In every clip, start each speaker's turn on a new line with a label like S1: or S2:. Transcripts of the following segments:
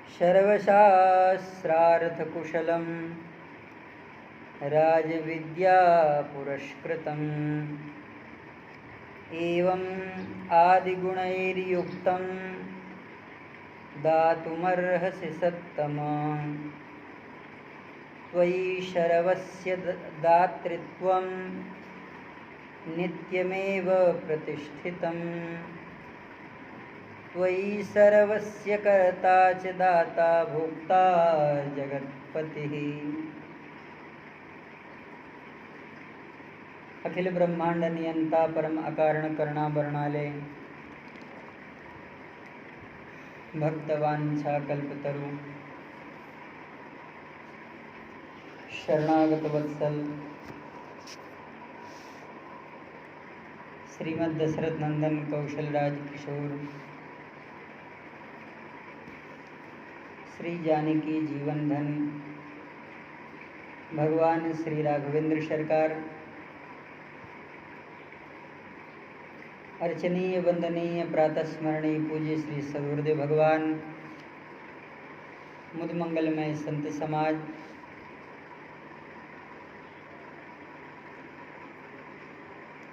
S1: सर्वशास्त्रार्थकुशलं राजविद्यापुरस्कृतम् एवम् आदिगुणैर्युक्तं दातुमर्हसि सत्तमा। त्वयि शरवस्य दातृत्वं नित्यमेव प्रतिष्ठितम्। त्वयि सर्वस्य कर्ता च दाता भोक्ता जगत्पतिः। अखिल ब्रह्मांड नियंता परम अकारण करुणा वर्णालय भक्तवांछा कल्पतरु शरणागत वत्सल श्रीमद् दशरथ नंदन कौशलराज किशोर श्री जानकी जीवन धन भगवान श्री राघवेंद्र सरकार अर्चनीय वंदनीय प्रातः स्मरणीय पूज्य श्री सदगुरुदेव भगवान मुद मंगलमय संत समाज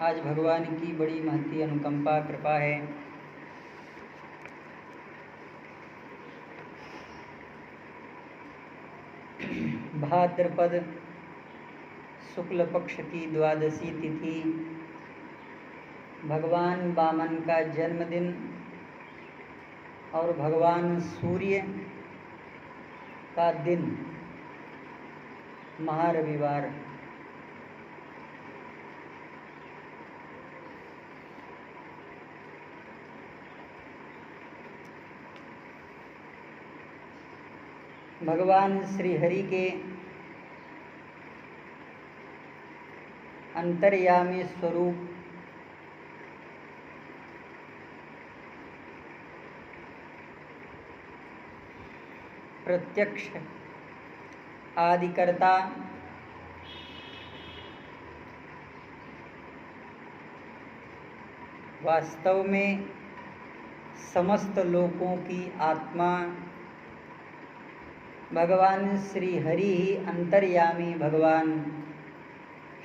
S1: आज भगवान की बड़ी महती अनुकंपा कृपा है। भाद्रपद शुक्ल पक्ष की द्वादशी तिथि भगवान वामन का जन्मदिन और भगवान सूर्य का दिन महारविवार। भगवान श्री हरि के अंतर्यामी स्वरूप प्रत्यक्ष आदिकर्ता वास्तव में समस्त लोकों की आत्मा भगवान श्री हरि ही अंतर्यामी भगवान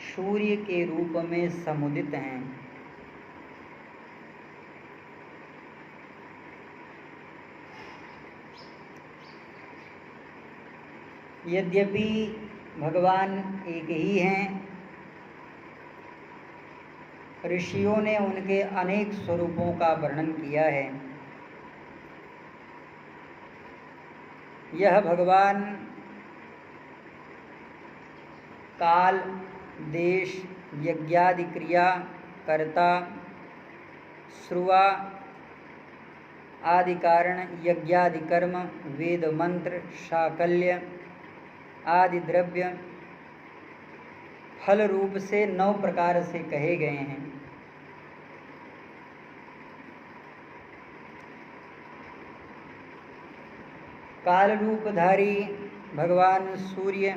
S1: सूर्य के रूप में समुदित हैं। यद्यपि भगवान एक ही हैं, ऋषियों ने उनके अनेक स्वरूपों का वर्णन किया है। यह भगवान काल देश यज्ञादि क्रिया कर्ता श्रुवा आदि कारण यज्ञादि कर्म वेद मंत्र साकल्य आदि द्रव्य फल रूप से 9 प्रकार से कहे गए हैं। काल रूपधारी भगवान सूर्य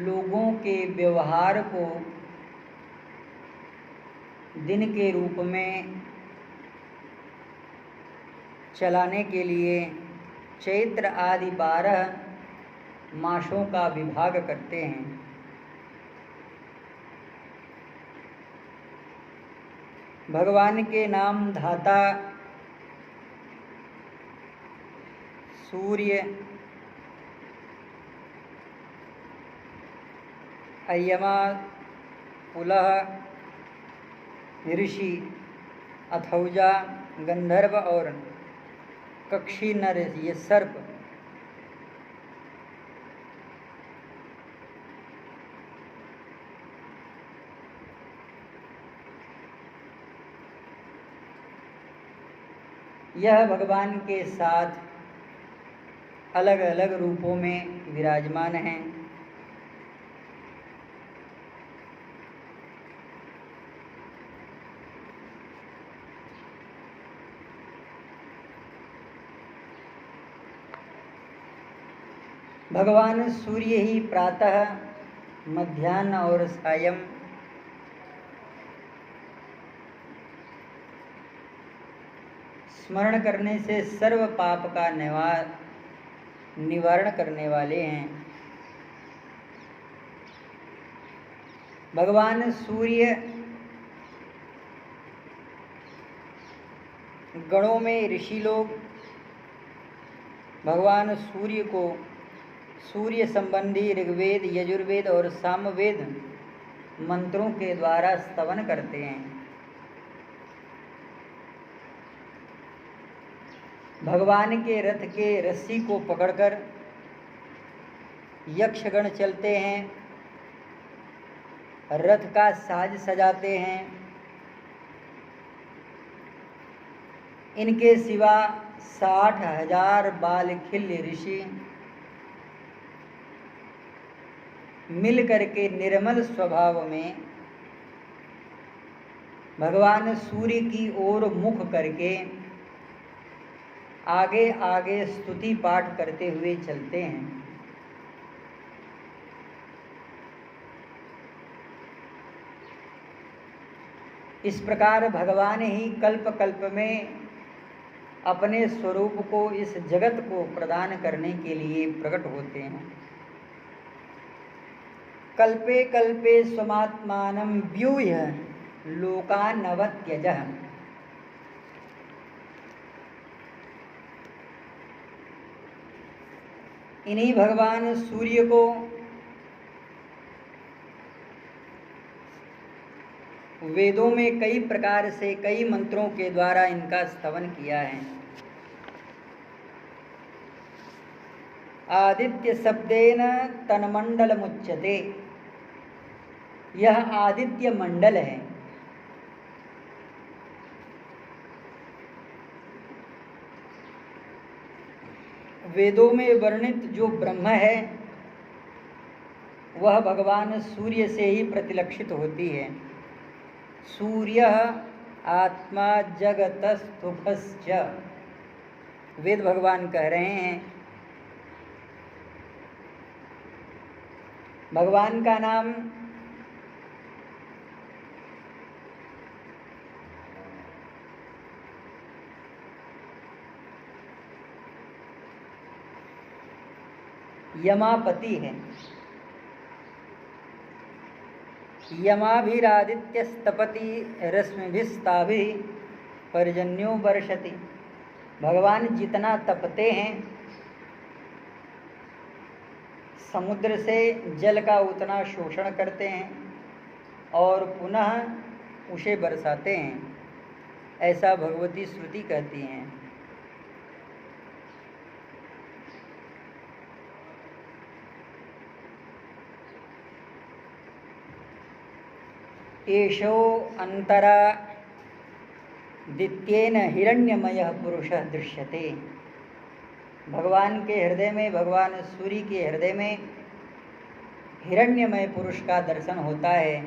S1: लोगों के व्यवहार को दिन के रूप में चलाने के लिए चैत्र आदि 12 मासों का विभाग करते हैं। भगवान के नाम धाता सूर्य अयमा पुलह ऋषि अथौजा गंधर्व और कक्षी नर ये सर्प यह भगवान के साथ अलग अलग रूपों में विराजमान हैं। भगवान सूर्य ही प्रातः मध्याह्न और सायं स्मरण करने से सर्व पाप का निवारण करने वाले हैं। भगवान सूर्य गणों में ऋषि लोग भगवान सूर्य को सूर्य संबंधी ऋग्वेद, यजुर्वेद और सामवेद मंत्रों के द्वारा स्तवन करते हैं। भगवान के रथ के रस्सी को पकड़कर यक्षगण चलते हैं, रथ का साज सजाते हैं। इनके सिवा 60,000 बालखिल्य ऋषि मिल करके निर्मल स्वभाव में भगवान सूर्य की ओर मुख करके आगे आगे स्तुति पाठ करते हुए चलते हैं। इस प्रकार भगवान ही कल्प कल्प में अपने स्वरूप को इस जगत को प्रदान करने के लिए प्रकट होते हैं। कल्पे कल्पे स्वमात्मानं व्यूह्य लोकानवत्यजः। इन्हीं भगवान सूर्य को वेदों में कई प्रकार से कई मंत्रों के द्वारा इनका स्तवन किया है। आदित्य शब्देन तन्मंडल मुच्यते, यह आदित्य मंडल है। वेदों में वर्णित जो ब्रह्म है वह भगवान सूर्य से ही प्रतिलक्षित होती है। सूर्य आत्मा जगतस्थुभश्च, वेद भगवान कह रहे हैं। भगवान का नाम यमापति है। यमाभिरादित्यस्तपति रश्मिभिस्ताभिः पर्जन्यो वर्षति। भगवान जितना तपते हैं समुद्र से जल का उतना शोषण करते हैं और पुनः उसे बरसाते हैं, ऐसा भगवती श्रुति कहती हैं। एषो अंतरा दित्येन हिरण्यमयः पुरुषः दृश्यते। भगवान के हृदय में, भगवान सूर्य के हृदय में हिरण्यमय पुरुष का दर्शन होता है।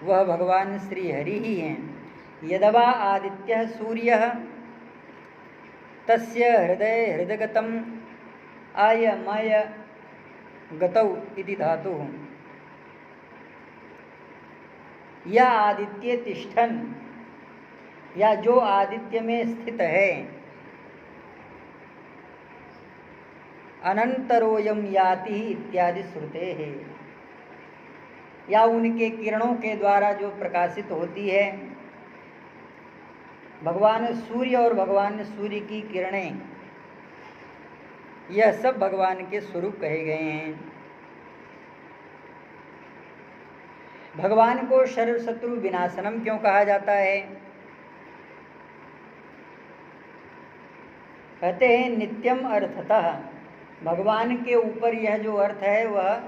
S1: वह भगवान श्री हरि ही हैं। यदवा आदित्यः सूर्यः तस्य हृदय हृदगतम् आयमय गतौ इति धातुः। या आदित्य तिष्ठन, या जो आदित्य में स्थित है, अनंतरोयम याति इत्यादि श्रुते है, या उनके किरणों के द्वारा जो प्रकाशित होती है। भगवान सूर्य और भगवान सूर्य की किरणें, यह सब भगवान के स्वरूप कहे गए हैं। भगवान को सर्वशत्रु विनाशनम क्यों कहा जाता है? कहते हैं नित्यम अर्थतः, भगवान के ऊपर यह जो अर्थ है वह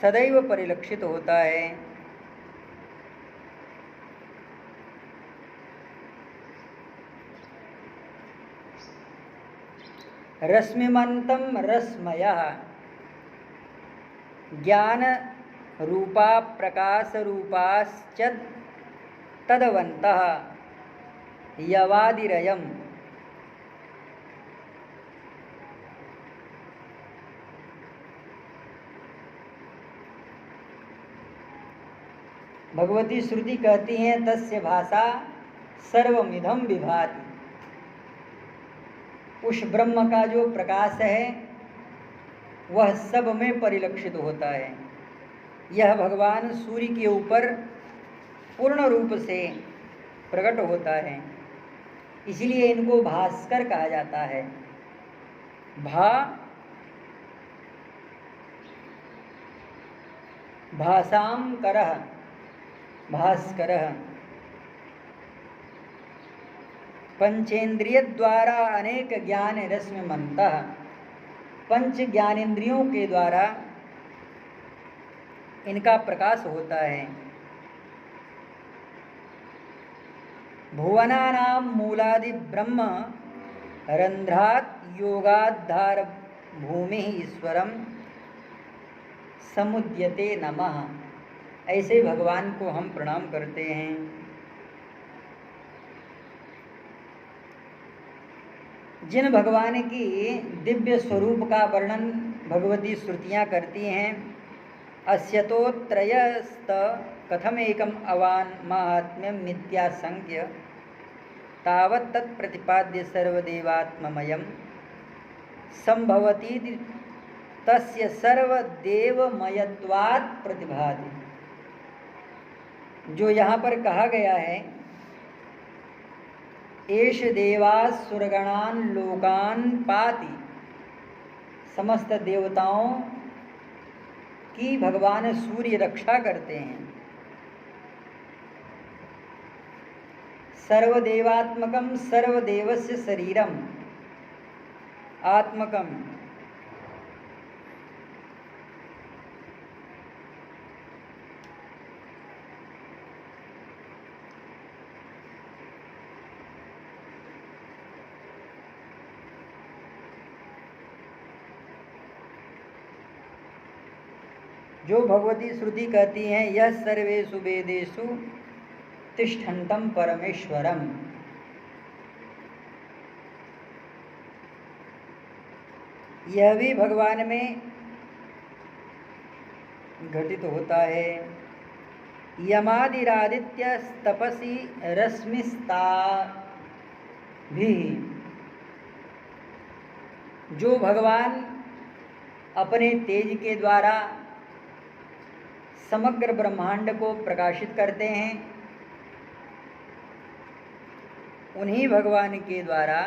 S1: सदैव परिलक्षित होता है। रश्मिमंतम रश्मयः, ज्ञान रूपा प्रकाश रूपाश्च तदवन्तः यवादिरयम्। भगवती श्रुति कहती हैं तस्य भाषा सर्वमिदं विभाति। उस ब्रह्म का जो प्रकाश है वह सब में परिलक्षित होता है। यह भगवान सूर्य के ऊपर पूर्ण रूप से प्रकट होता है, इसलिए इनको भास्कर कहा जाता है। भासाम करः भास्करः। पंचेंद्रिय द्वारा अनेक ज्ञान रश्मिमन्तः। पंच ज्ञानेंद्रियों के द्वारा इनका प्रकाश होता है। भुवनानां मूलादि ब्रह्म रंध्रात् योगाद्धार भूमि ईश्वरम समुद्यते नमः। ऐसे भगवान को हम प्रणाम करते हैं। जिन भगवान की दिव्य स्वरूप का वर्णन भगवती श्रुतियाँ करती हैं, अस्यतोत्रयस्त कथमेकम अवान महात्म्यम मिथ्यासंख्य तावत् तत्प्रतिपाद्य सर्वदेवात्ममयम संभवती तस्य सर्वदेवमयत्वात् प्रतिभाति। जो यहाँ पर कहा गया है, एष देवासुरगणान् लोकान् पाति, समस्त देवताओं की भगवान सूर्य रक्षा करते हैं। सर्वदेवात्मकं सर्वदेवस्य शरीरम आत्मकम। जो भगवती श्रुति कहती हैं, यह सर्वेषु वेदेषु तिष्ठन्तं परमेश्वरम। यह भी भगवान में घटित होता है। यमादिरादित्य तपसी रश्मिस्ता भी। जो भगवान अपने तेज के द्वारा समग्र ब्रह्मांड को प्रकाशित करते हैं, उन्हीं भगवान के द्वारा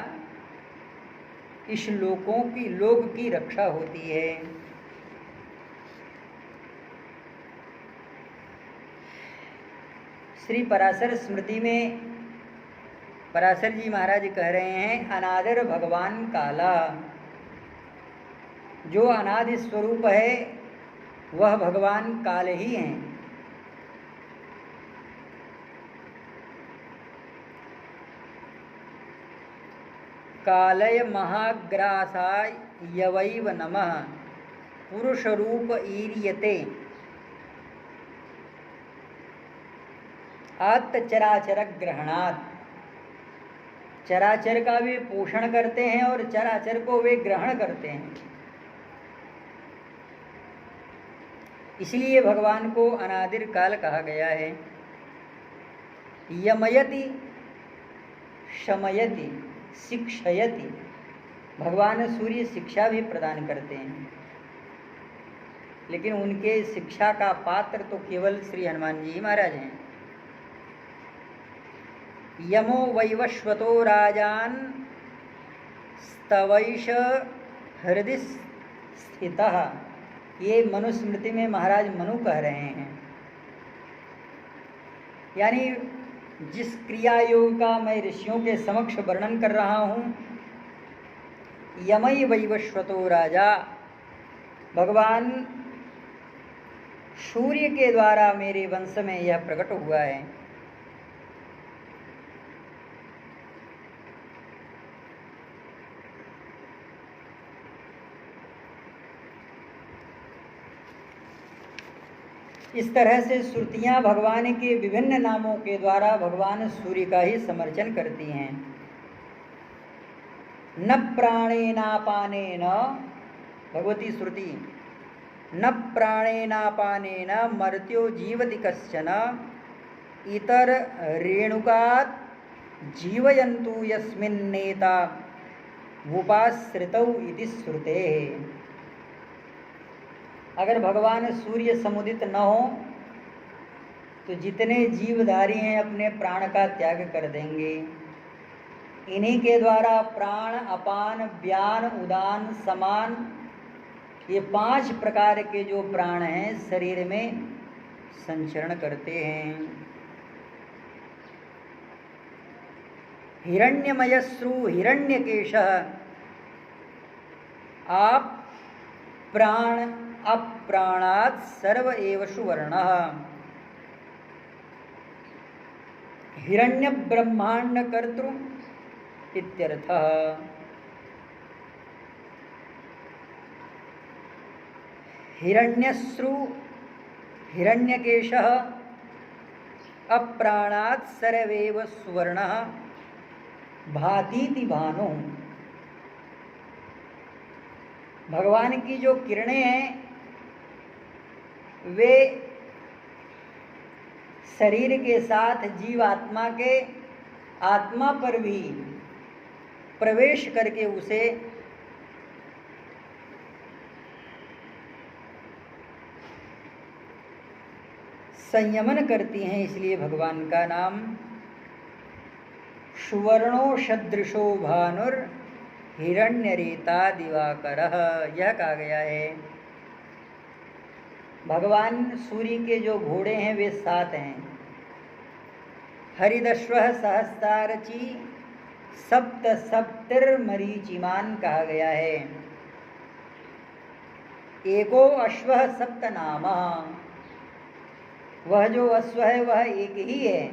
S1: इस लोक की रक्षा होती है। श्री पराशर स्मृति में पराशर जी महाराज कह रहे हैं, अनादर भगवान काला। जो अनादि स्वरूप है वह भगवान काल ही हैं। कालय महाग्रासाय यवैव नमः पुरुष रूप ईर्यते आत्मचराचर ग्रहणात्। चराचर का वे पोषण करते हैं और चराचर को वे ग्रहण करते हैं। इसलिए भगवान को अनादिर काल कहा गया है। यमयति शमयति शिक्षयति। भगवान सूर्य शिक्षा भी प्रदान करते हैं, लेकिन उनके शिक्षा का पात्र तो केवल श्री हनुमान जी महाराज हैं। यमो वैवस्वतो राजान स्तवैष हृदि स्थितः। ये मनुस्मृति में महाराज मनु कह रहे हैं। यानी जिस क्रिया योग का मैं ऋषियों के समक्ष वर्णन कर रहा हूँ, यमई वैवस्वतो राजा, भगवान सूर्य के द्वारा मेरे वंश में यह प्रकट हुआ है। इस तरह से श्रुतियाँ भगवान के विभिन्न नामों के द्वारा भगवान सूर्य का ही समर्थन करती हैं। न प्राणेनापानेन, भगवती श्रुति, न प्राणेनापानेन मर्त्यो जीवति कश्चन इतर रेणुकात् जीवयन्तु यस्मिन्नेता उपाश्रितौ इति श्रुते। अगर भगवान सूर्य समुदित न हो तो जितने जीवधारी हैं अपने प्राण का त्याग कर देंगे। इन्हीं के द्वारा प्राण, अपान, व्यान, उदान, समान, ये 5 प्रकार के जो प्राण हैं शरीर में संचरण करते हैं। हिरण्यमयश्रु हिरण्यकेशः आप प्राण अप्राणात् सर्व एव सुवर्णः। हिरण्य ब्रह्मांड कर्तृ इत्यर्थः। हिरण्यश्रु हिरण्यकेशः अप्राणात् सर्वेव सुवर्णः भातीति भानु। भगवान की जो किरणें हैं वे शरीर के साथ जीवात्मा के आत्मा पर भी प्रवेश करके उसे संयमन करती हैं। इसलिए भगवान का नाम सुवर्णो सदृशो भानुर हिरण्यरेता दिवाकरः यह कहा गया है। भगवान सूर्य के जो घोड़े हैं वे 7 हैं। हरिदश्वः सहस्रारची सप्त सप्तिर्मरीचिमान् कहा गया है। एको अश्वः सप्तनामः, वह जो अश्व है वह एक ही है,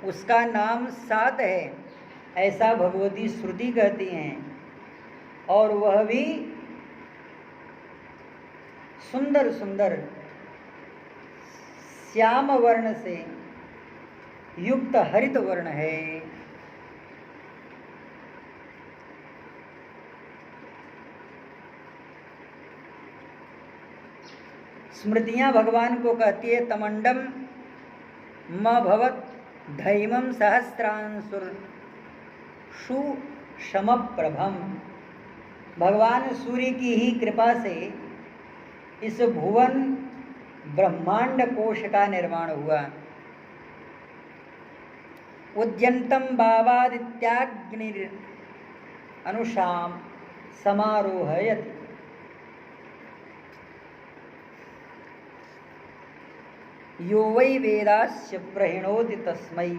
S1: उसका नाम 7 है, ऐसा भगवती श्रुति कहती हैं। और वह भी सुंदर सुंदर श्याम वर्ण से युक्त हरित वर्ण है। स्मृतियां भगवान को कहती है तमंडम म भवत धैमं सहस्रांसुर सुषमप्रभम। भगवान सूर्य की ही कृपा से इस भुवन ब्रह्मांड कोश का निर्माण हुआ। उद्यंतम भावादित्याग्निर अनुषाम समारोहयत। यो वै वेदास्य प्रहिणोति तस्मै,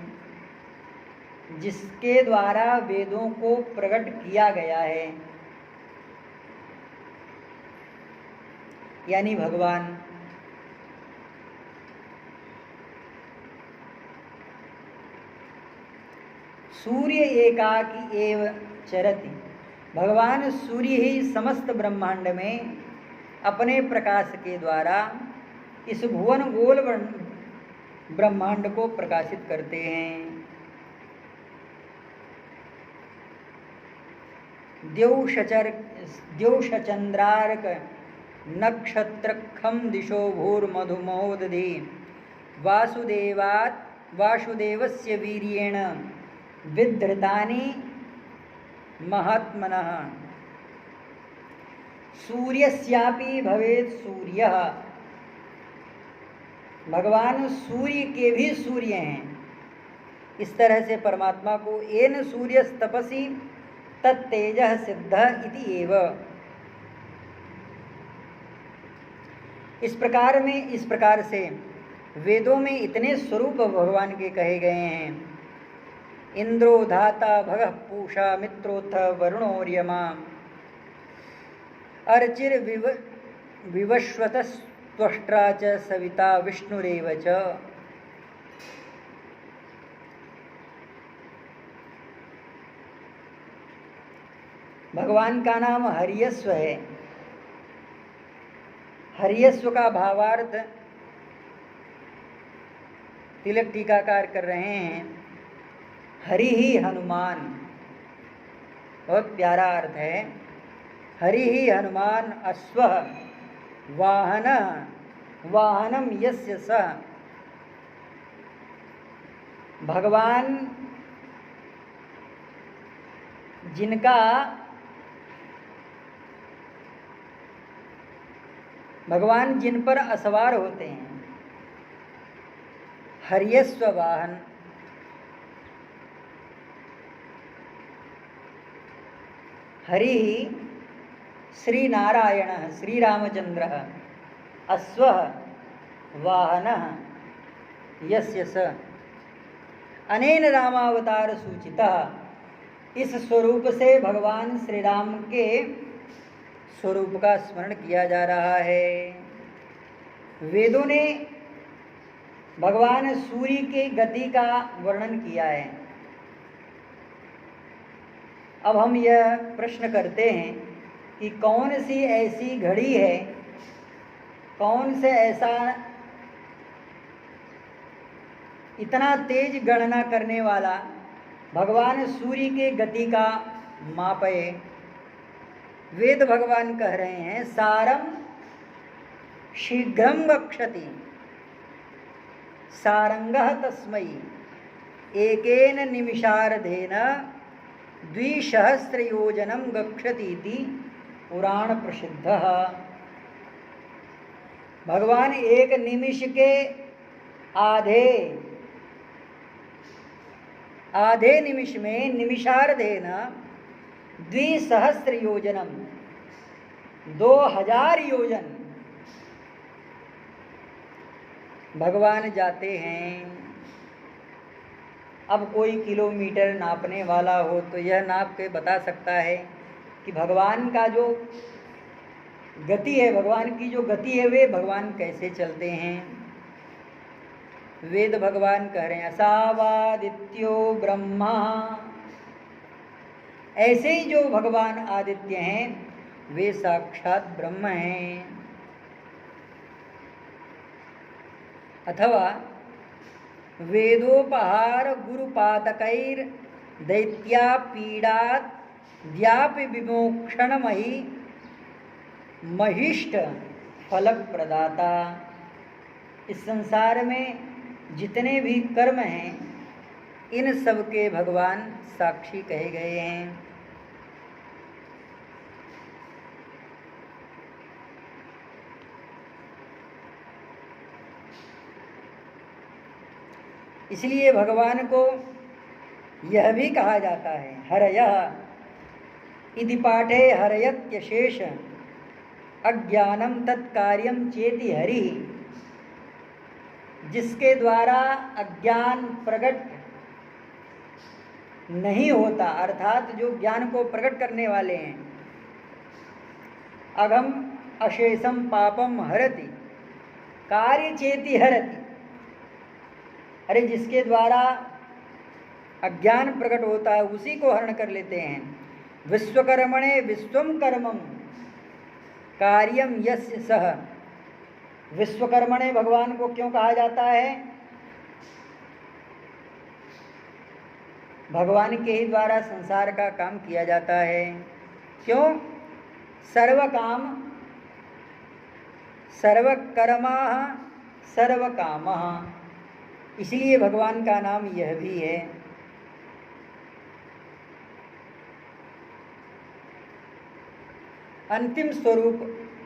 S1: जिसके द्वारा वेदों को प्रकट किया गया है, यानी भगवान। सूर्य एकाकी एव चरति, भगवान सूर्य ही समस्त ब्रह्मांड में अपने प्रकाश के द्वारा इस भुवन गोल ब्रह्मांड को प्रकाशित करते हैं। द्यौषचंद्रार्क नक्षत्रखम दिशो भूर्मधुमहोदधि वासुदेवस्य वीर्येण विधृतानि महात्मनः। सूर्यस्यापि भवेत् सूर्यः, भगवान सूर्य के भी सूर्य हैं। इस तरह से परमात्मा को येन सूर्यस् तपसि तत्तेजः सिद्धः इति एव। इस प्रकार से वेदों में इतने स्वरूप भगवान के कहे गए हैं। इंद्रो धाता भगः पूषा मित्रोऽथ वरुणोर्यमा अर्चिर विवस्वतस्त्वष्ट्रा च सविता विष्णुरेव च। भगवान का नाम हरियस्व है। हरियस्व का भावार्थ तिलक टीकाकार कर रहे हैं। हरि ही हनुमान, बहुत प्यारा अर्थ है। हरि ही हनुमान अश्व वाहनम यस्य सः। भगवान जिनका भगवान जिन पर असवार होते हैं, हर्यस्व वाहन, हरि श्री नारायण श्री रामचंद्र अश्व वाहन यस्य स अनेन रामावतार सूचिता। इस स्वरूप से भगवान श्री राम के स्वरूप का स्मरण किया जा रहा है। वेदों ने भगवान सूर्य की गति का वर्णन किया है। अब हम यह प्रश्न करते हैं कि कौन सी ऐसी घड़ी है, कौन से ऐसा इतना तेज गणना करने वाला भगवान सूर्य के गति का माप है। वेद भगवान कह रहे हैं सारम शीघ्रं गच्छति सारंगः तस्मै एकेन निमिषार्धेन 2,000 योजनं गच्छति इति पुराण प्रसिद्धः। भगवान एक निमिष के आधे निमिष में निमिषार्धेन 2,000 योजनम 2,000 योजन भगवान जाते हैं। अब कोई किलोमीटर नापने वाला हो तो यह नाप के बता सकता है कि भगवान का जो गति है, भगवान की जो गति है, वे भगवान कैसे चलते हैं। वेद भगवान कह रहे हैं असावादित्यो ब्रह्मा, ऐसे ही जो भगवान आदित्य हैं वे साक्षात ब्रह्म हैं। अथवा वेदोपहार गुरुपातकैर दैत्या पीड़ात व्यापि विमोक्षणमयी महिष्ट फलक प्रदाता। इस संसार में जितने भी कर्म हैं इन सब के भगवान साक्षी कहे गए हैं। इसलिए भगवान को यह भी कहा जाता है हरयः इति पाठे हरयत्यशेष अज्ञानम तत्कार्यम चेति हरि। जिसके द्वारा अज्ञान प्रकट नहीं होता, अर्थात जो ज्ञान को प्रकट करने वाले हैं, अघम अशेषम पापम हरति कार्य चेति हरति। अरे जिसके द्वारा अज्ञान प्रकट होता है उसी को हरण कर लेते हैं। विश्वकर्मणे विश्वम कर्मम कार्यम यस्य सह। विश्वकर्मणे भगवान को क्यों कहा जाता है? भगवान के ही द्वारा संसार का काम किया जाता है। क्यों? सर्वकाम सर्वकर्मः सर्वकामः। इसलिए भगवान का नाम यह भी है। अंतिम स्वरूप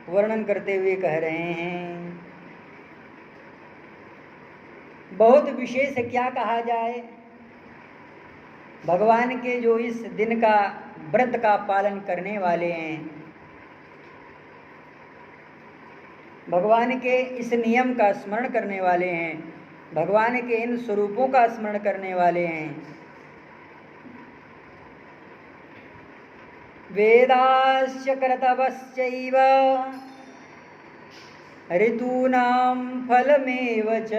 S1: वर्णन करते हुए कह रहे हैं बहुत विशेष क्या कहा जाए। भगवान के जो इस दिन का व्रत का पालन करने वाले हैं, भगवान के इस नियम का स्मरण करने वाले हैं, भगवान के इन स्वरूपों का स्मरण करने वाले हैं। वेदाश्च कर्तवश्चैव ऋतूनां फलमेव च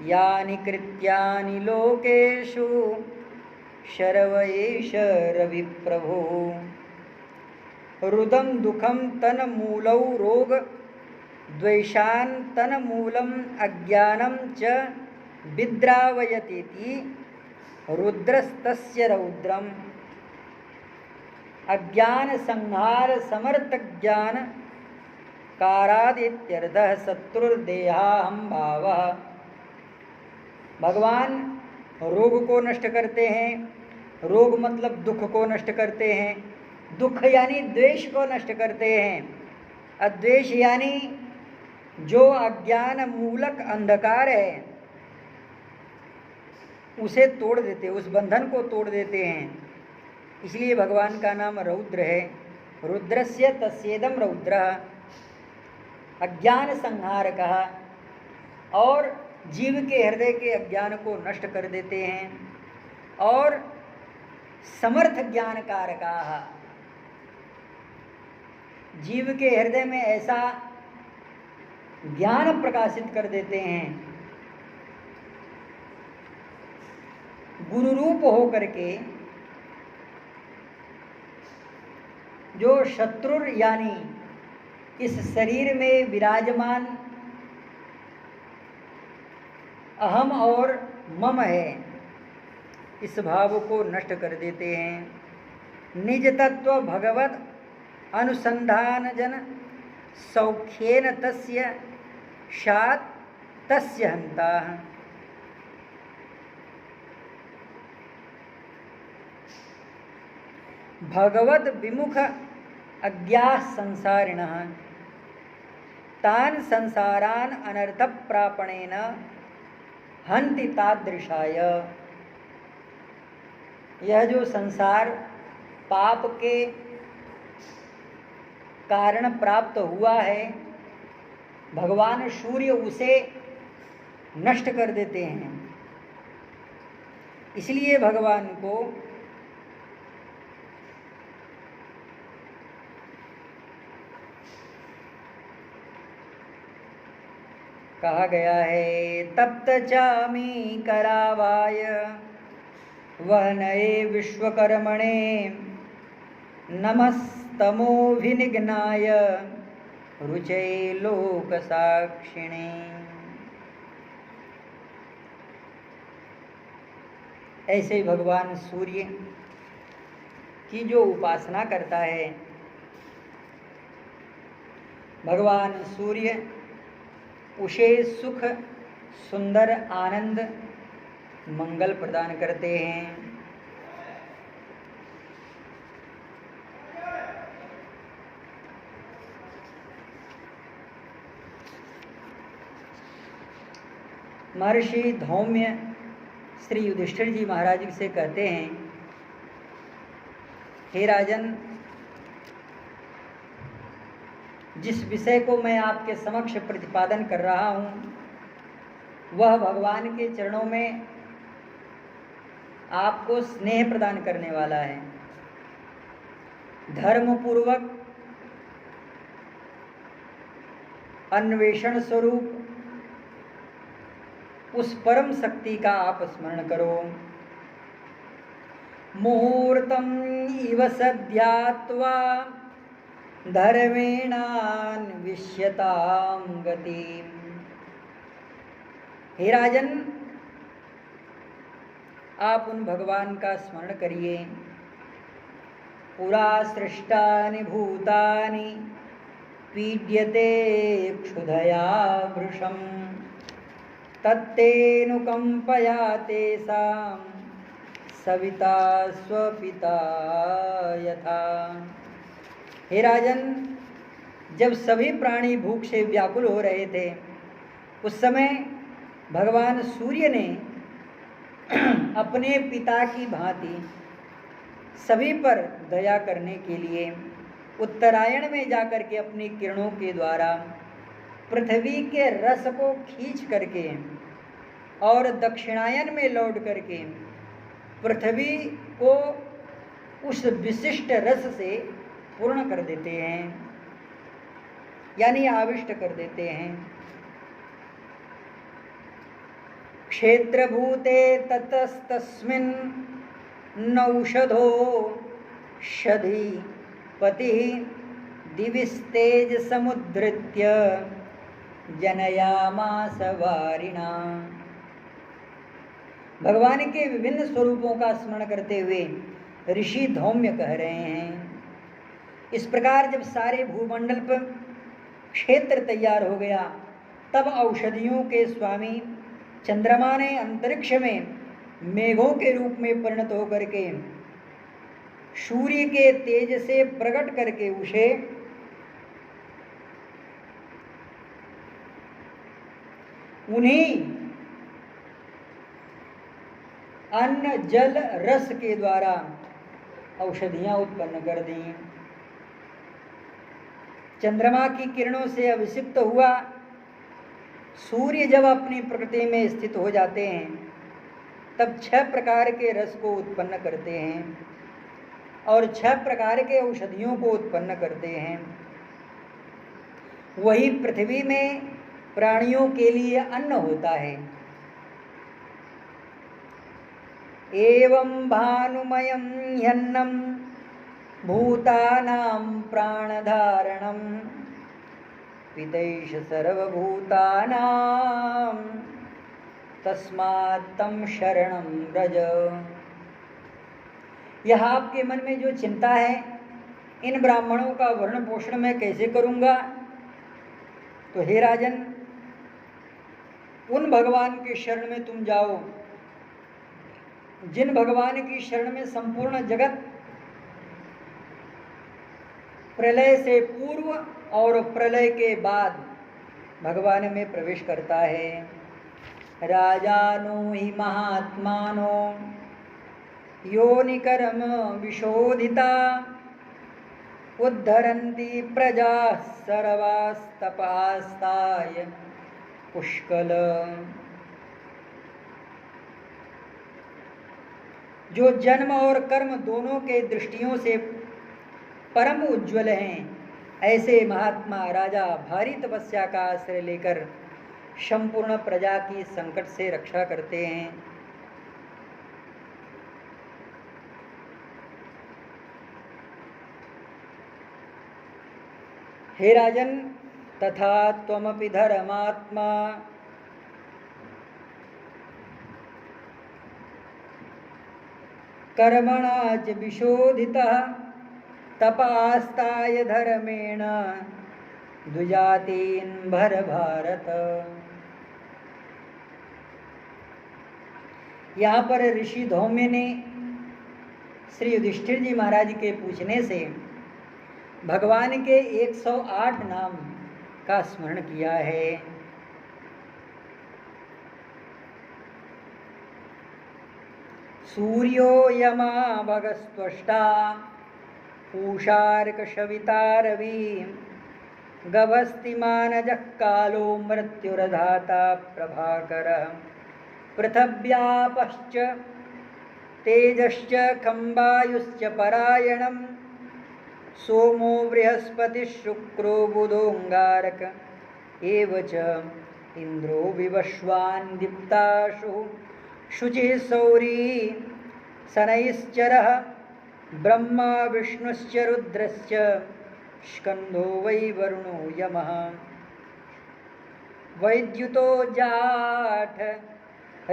S1: यानि कृत्यानि लोकेषु शर्व एष रविप्रभो। रुदं दुःखं तन्मूलौ रोग द्वेषान् तन्मूलम् अज्ञानं च विद्रावयतीति रुद्रस्तस्य रौद्रम्। अज्ञान संहार समर्थ ज्ञान कारादित्यर्थः शत्रुर्देहाहम भावः। भगवान रोग को नष्ट करते हैं, रोग मतलब दुख को नष्ट करते हैं, दुख यानी द्वेष को नष्ट करते हैं, अद्वेष यानी जो अज्ञान मूलक अंधकार है उसे तोड़ देते, उस बंधन को तोड़ देते हैं। इसलिए भगवान का नाम रौद्र है। रुद्रस्य तस्येदम रौद्रः, अज्ञान संहार कहा, और जीव के हृदय के अज्ञान को नष्ट कर देते हैं, और समर्थ ज्ञान कारकाः, जीव के हृदय में ऐसा ज्ञान प्रकाशित कर देते हैं, गुरु रूप हो करके, जो शत्रु यानी इस शरीर में विराजमान अहम और मम है, इस भाव को नष्ट कर देते हैं। निज तत्व भगवत अनुसंधान जन सौख्येन तस्य शात तस्य हंता। भगवत विमुख अज्ञाः संसारिणः तान संसारान अनर्थ प्रापणेन हन्ति तादृशाय। यह जो संसार पाप के कारण प्राप्त हुआ है, भगवान सूर्य उसे नष्ट कर देते हैं। इसलिए भगवान को कहा गया है, तप्त चामी करावाय वहनये विश्वकर्मणे नमस्तमोभिनिघ्नाय रुचे लोक साक्षिणे। ऐसे ही भगवान सूर्य की जो उपासना करता है, भगवान सूर्य उसे सुख, सुंदर, आनंद, मंगल प्रदान करते हैं। महर्षि धौम्य श्री युधिष्ठिर जी महाराज से कहते हैं, हे राजन, जिस विषय को मैं आपके समक्ष प्रतिपादन कर रहा हूँ वह भगवान के चरणों में आपको स्नेह प्रदान करने वाला है। धर्मपूर्वक अन्वेषण स्वरूप उस परम शक्ति का आप स्मरण करो। मुहूर्तम इव सद्यात्वा धर्मेणान्विष्यतां गतिम्। हे राजन, आप उन भगवान का स्मरण करिए। पुरा सृष्टानि भूतानि पीड्यते क्षुधया वृषं तत्तेऽनुकम्पया तेषां सविता स्वपिता यथा। हे राजन, जब सभी प्राणी भूख से व्याकुल हो रहे थे उस समय भगवान सूर्य ने अपने पिता की भांति सभी पर दया करने के लिए उत्तरायण में जाकर के अपनी किरणों के द्वारा पृथ्वी के रस को खींच करके और दक्षिणायन में लौट करके पृथ्वी को उस विशिष्ट रस से पूर्ण कर देते हैं, यानी आविष्ट कर देते हैं। क्षेत्रभूते ततस्तस्मिन् नौषधो षधि पति दिविस्तेज समुद्धृत्य जनयामास वारिणा। भगवान के विभिन्न स्वरूपों का स्मरण करते हुए ऋषि धौम्य कह रहे हैं, इस प्रकार जब सारे भूमंडल पर क्षेत्र तैयार हो गया तब औषधियों के स्वामी चंद्रमा ने अंतरिक्ष में मेघों के रूप में परिणत होकर के सूर्य के तेज से प्रकट करके उसे उन्हीं अन्न जल रस के द्वारा औषधियां उत्पन्न कर दी। चंद्रमा की किरणों से अभिषिक्त हुआ सूर्य जब अपनी प्रकृति में स्थित हो जाते हैं तब 6 प्रकार के रस को उत्पन्न करते हैं और 6 प्रकार के औषधियों को उत्पन्न करते हैं। वही पृथ्वी में प्राणियों के लिए अन्न होता है। एवं भानुमयं ह्यन्नं भूतानां प्राणधारणं पितैष सर्वभूतानां तस्मात् तं शरणं व्रज। यह आपके मन में जो चिंता है इन ब्राह्मणों का भरण पोषण मैं कैसे करूँगा, तो हे राजन उन भगवान के शरण में तुम जाओ जिन भगवान की शरण में संपूर्ण जगत प्रलय से पूर्व और प्रलय के बाद भगवान में प्रवेश करता है। राजानो हि महात्मानो योनिकर्म विशोधिता उद्धरन्ति प्रजा सर्वास्तपास्ताय पुष्कल। जो जन्म और कर्म दोनों के दृष्टियों से परम उज्ज्वल हैं, ऐसे महात्मा राजा भारी तपस्या का आश्रय लेकर संपूर्ण प्रजा की संकट से रक्षा करते हैं। हे राजन, तथा त्वमपि धर्मात्मा कर्मणा च विशोधितः तपास्ताय धर्मेण द्विजातीन् भर भारत। यहाँ पर ऋषि धौम्य ने श्री युधिष्ठिर जी महाराज के पूछने से भगवान के 108 नाम का स्मरण किया है। सूर्यो यमा भगस्त्वष्टा पूषार्क शविता रवि गभस्तिमानजः कालो मृत्युर्धाता प्रभाकर पृथिव्यापश्च तेजश्च खम्बायुश्च परायणं सोमो बृहस्पतिः शुक्रो बुधोऽङ्गारक एव च इन्द्रो विवस्वान् दीप्ताशुः शुचिः सौरी शनैश्चरः ब्रह्मा विष्णुश्च रुद्रश्च स्कंदो वै वरुणो यमः वैद्युतो जाठ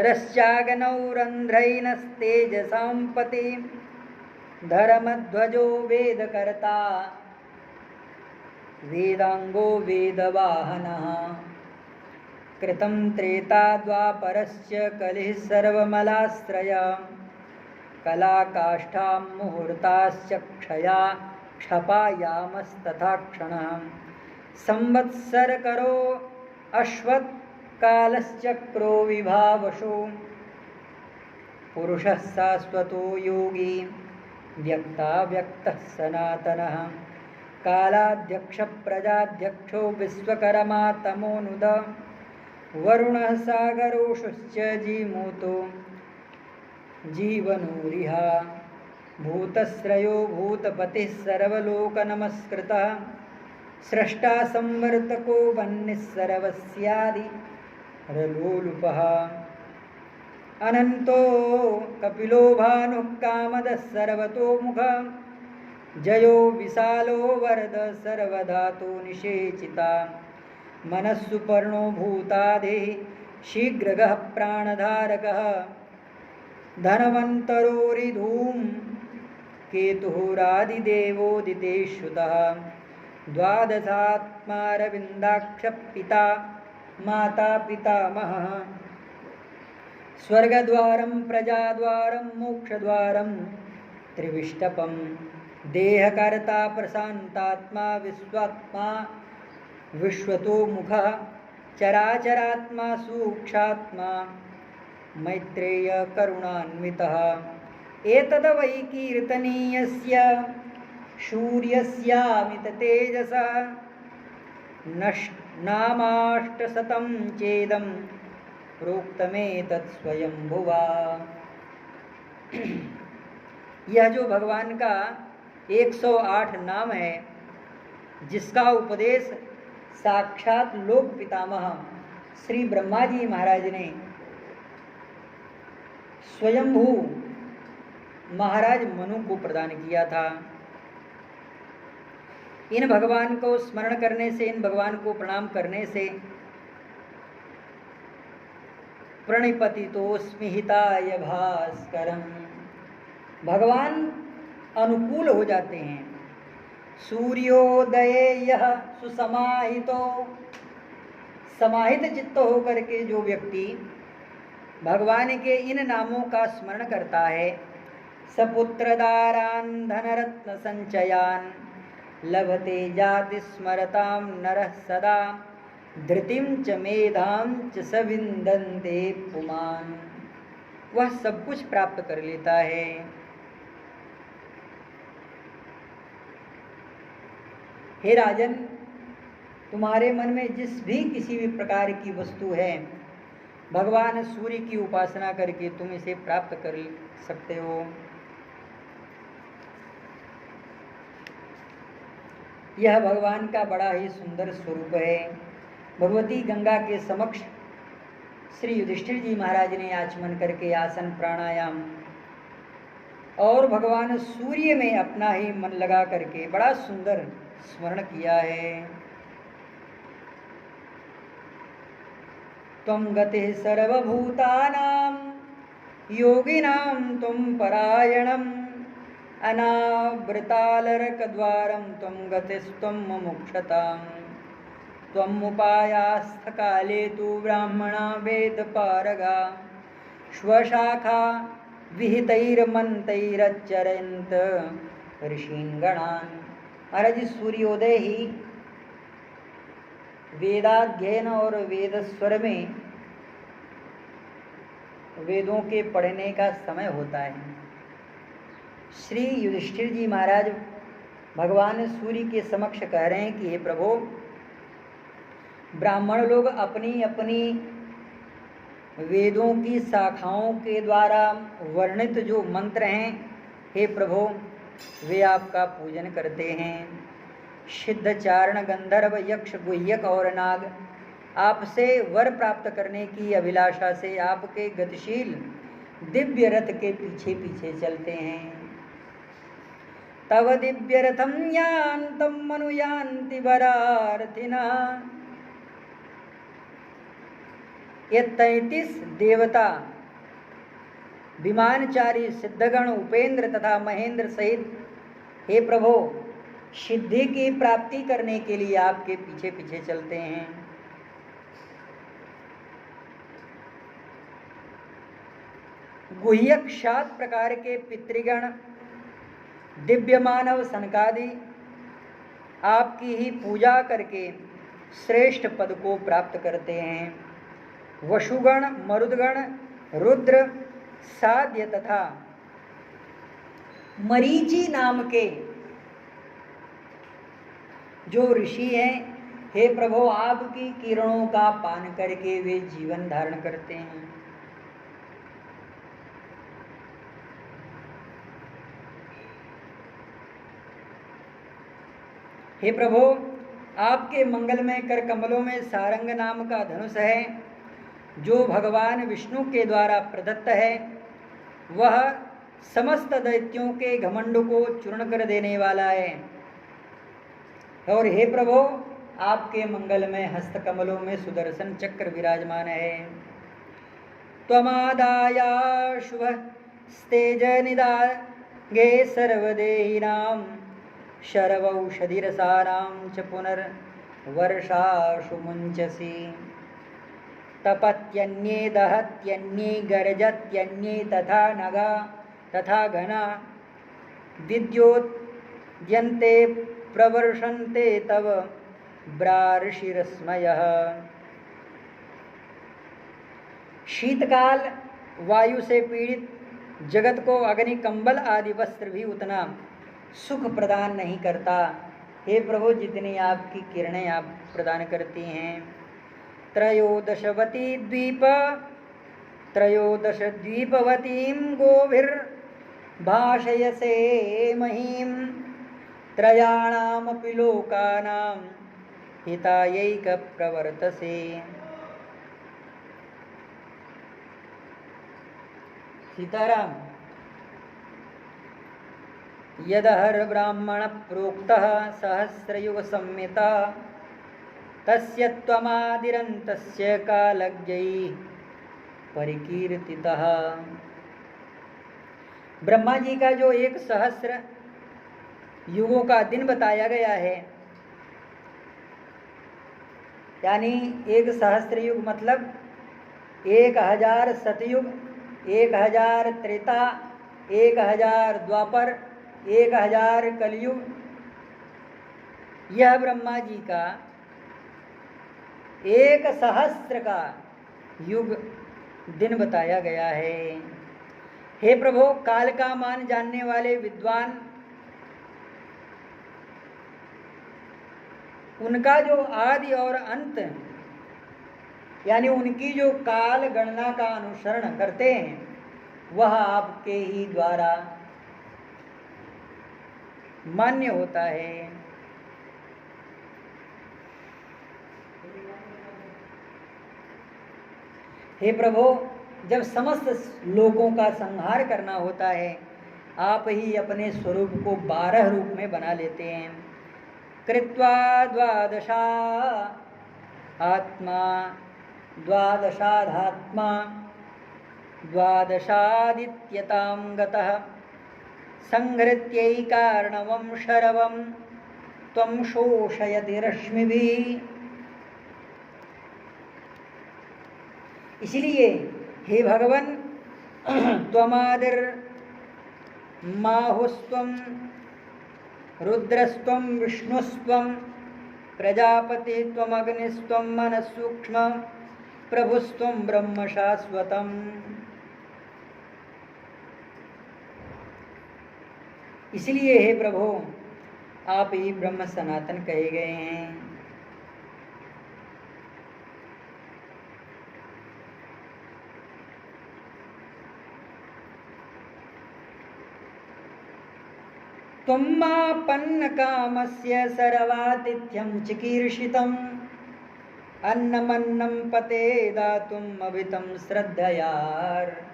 S1: रश्चाग्नौ रन्ध्रैनस्तेजसां पति धर्मध्वजो वेदकर्ता वेदांगो वेदवाहनः कृतं त्रेता द्वापरस्य कलिः सर्वमलाश्रय कलाकाष्ठा मुहूर्ताश्च क्षया क्षपायामस्तथा क्षणः संवत्सरकरो अश्वत् कालश्चक्रो विभावशो पुरुषः शाश्वतो योगी व्यक्ताव्यक्तः सनातनः कालाध्यक्ष प्रजाध्यक्षो विश्वकर्मा तमोनुद वरुणः सागरोषश्च जीमूतो जीवनूरिहा भूतश्रयो भूतपतिः सर्वलोकनमस्कृतः स्रष्टा संवर्तको वह्निः सर्वस्यादि रलोलुपः अनंतो कपिलो भानुः कामदः सर्वतोमुखः जयो विशालो वरद सर्वधातु निषेचिता मनस्सुपर्णो भूतादेः शीघ्रगः प्राणधारकः धनवन्तरोरिधूम केतुरादिदेवोदितेश्रुतः द्वादशात्मारविन्दाक्ष पिता माता पितामहः स्वर्गद्वारं प्रजाद्वारं मोक्षद्वारं त्रिविष्टपं देहकर्ता प्रशान्तात्मा विश्वात्मा विश्वतोमुखः चराचरात्मा सूक्ष्मात्मा मैत्रेय करुणान्वितः एतद् वै कीर्तनीयस्य सूर्यस्यामिततेजसा नामाष्टशतं चेदं प्रोक्तमेतत् स्वयंभुवा। यह जो भगवान का 108 नाम है, जिसका उपदेश साक्षात लोक पितामह श्री ब्रह्मा जी महाराज ने स्वयंभू महाराज मनु को प्रदान किया था। इन भगवान को स्मरण करने से, इन भगवान को प्रणाम करने से प्रणिपतितोस्मि हिताय भास्करम, भगवान अनुकूल हो जाते हैं। सूर्योदये यह सुसमाहितो, समाहित चित्त होकर के जो व्यक्ति भगवान के इन नामों का स्मरण करता है, सपुत्रदारान् धनरत्न संचयान् लभते जाति स्मरतां नरः सदा धृतिं च मेधां च सविन्दन्ते पुमान्, वह सब कुछ प्राप्त कर लेता है। हे राजन, तुम्हारे मन में जिस भी किसी भी प्रकार की वस्तु है, भगवान सूर्य की उपासना करके तुम इसे प्राप्त कर सकते हो। यह भगवान का बड़ा ही सुंदर स्वरूप है। भगवती गंगा के समक्ष श्री युधिष्ठिर जी महाराज ने आचमन करके आसन प्राणायाम और भगवान सूर्य में अपना ही मन लगा करके बड़ा सुंदर स्मरण किया है। त्वं गतिः सर्वभूतानां योगिनां त्वं परायणम् अनावृतालरकद्वारं त्वं गतिस्त्वं मुमुक्षताम् त्वमुपायास्थकाले तु ब्राह्मणा वेदपारगा स्वशाखा विहितैर्मन्त्रैरच्चरन्त ऋषीन् गणान्। महाराज, सूर्योदय ही वेदाध्ययन और वेद स्वर में वेदों के पढ़ने का समय होता है। श्री युधिष्ठिर जी महाराज भगवान सूर्य के समक्ष कह रहे हैं कि हे प्रभु, ब्राह्मण लोग अपनी अपनी वेदों की शाखाओं के द्वारा वर्णित जो मंत्र हैं, हे प्रभु, वे आपका पूजन करते हैं। सिद्ध, चारण, गंधर्व, यक्ष, गुह्यक और नाग आपसे वर प्राप्त करने की अभिलाषा से आपके गतिशील दिव्य रथ के पीछे पीछे चलते हैं। तव दिव्य रथम यान्तं मनुयान्ति वरार्थिनः। ये 33 देवता, विमानचारी, सिद्धगण, उपेंद्र तथा महेंद्र सहित, हे प्रभु, सिद्धि की प्राप्ति करने के लिए आपके पीछे पीछे चलते हैं। गुह्यक 7 प्रकार के पितृगण, दिव्य मानव सनकादि आपकी ही पूजा करके श्रेष्ठ पद को प्राप्त करते हैं। वशुगण, मरुदगण, रुद्र, साध्य तथा मरीचि नाम के जो ऋषि हैं, हे प्रभु, आपकी किरणों का पान करके वे जीवन धारण करते हैं। हे प्रभु, आपके मंगलमय कर कमलों में सारंग नाम का धनुष है, जो भगवान विष्णु के द्वारा प्रदत्त है। वह समस्त दैत्यों के घमंड को चूर्ण कर देने वाला है। और हे प्रभु, आपके मंगलमय हस्त कमलों में सुदर्शन चक्र विराजमान है। त्वमादाया शुभ स्तेज निदागे सर्वदेहिनां शर्वौषधिरसानां च पुनर्वर्षाशु मुञ्चसि। तपत्यन्ये दहत्यन्ये गर्जत्यन्ये तथा नगा तथा घना विद्योद्यन्ते प्रवर्षन्ते तव ब्रार्षिरस्मयः। शीतकाल वायु से पीड़ित जगत को अग्नि कंबल आदि वस्त्र भी उतना सुख प्रदान नहीं करता। हे प्रभु, जितनी आपकी किरणें आप प्रदान करती हैं। त्रयोदशवती द्वीपवतीं गोभिर्भाषयसे महीं त्रयाणामपि लोकानां हितायैक प्रवर्तसे। सीताराम। यदहर ब्राह्मण प्रोक्तः सहस्रयुग संहिता तस्य त्वमादिरन्तस्य कालज्ञैः परिकीर्तितः। ब्रह्मा जी का जो 1,000 युगों का दिन बताया गया है, यानी 1,000 युग मतलब 1000 सतयुग, 1000 त्रेता, 1000 द्वापर, 1000 कलयुग, यह ब्रह्मा जी का 1,000 का युग दिन बताया गया है। हे प्रभु, काल का मान जानने वाले विद्वान, उनका जो आदि और अंत, यानी उनकी जो काल गणना का अनुसरण करते हैं, वह आपके ही द्वारा मान्य होता है। हे प्रभु, जब समस्त लोगों का संहार करना होता है, आप ही अपने स्वरूप को 12 रूप में बना लेते हैं। कृत्वा द्वादशा आत्मा द्वादशाधात्मा द्वादशादित्यतां गतः संहृत्यैकार्णवं शरवं त्वं शोषयति रश्मिभिः। इसलिए हे भगवन, त्वमादिर माहुस्त्वं रुद्रस्त्वं विष्णुस्त्वं प्रजापति त्वमग्निस्त्वं मनस्सूक्ष्म प्रभुस्त्वं ब्रह्म शाश्वतम्। इसलिए हे प्रभु, आप ही ब्रह्म सनातन कहे गए हैं। त्वमापन्न कामस्य सर्वातिथ्यं चिकीर्षितम् अन्नमन्नं पते दातुम् अभितं श्रद्धयार्हसि।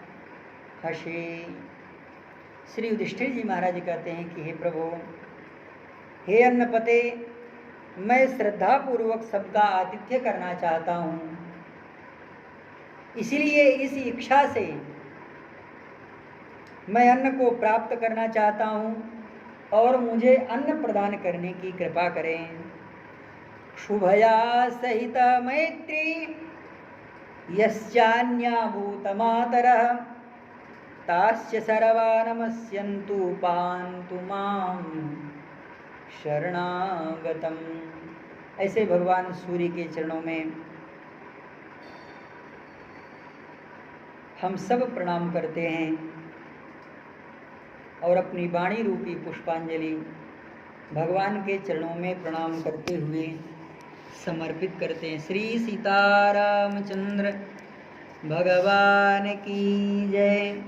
S1: श्री युधिष्ठिर जी महाराज कहते हैं कि हे प्रभु, हे अन्नपते, मैं श्रद्धापूर्वक सबका आतिथ्य करना चाहता हूँ। इसलिए इस इच्छा से मैं अन्न को प्राप्त करना चाहता हूँ और मुझे अन्न प्रदान करने की कृपा करें। शुभया सहित मैत्री यस्यान्या भूतमातरः तास्य सर्वा नमस्यन्तु पान्तु मां शरणागतम्। ऐसे भगवान सूर्य के चरणों में हम सब प्रणाम करते हैं और अपनी वाणी रूपी पुष्पांजलि भगवान के चरणों में प्रणाम करते हुए समर्पित करते हैं। श्री सीतारामचंद्र भगवान की जय।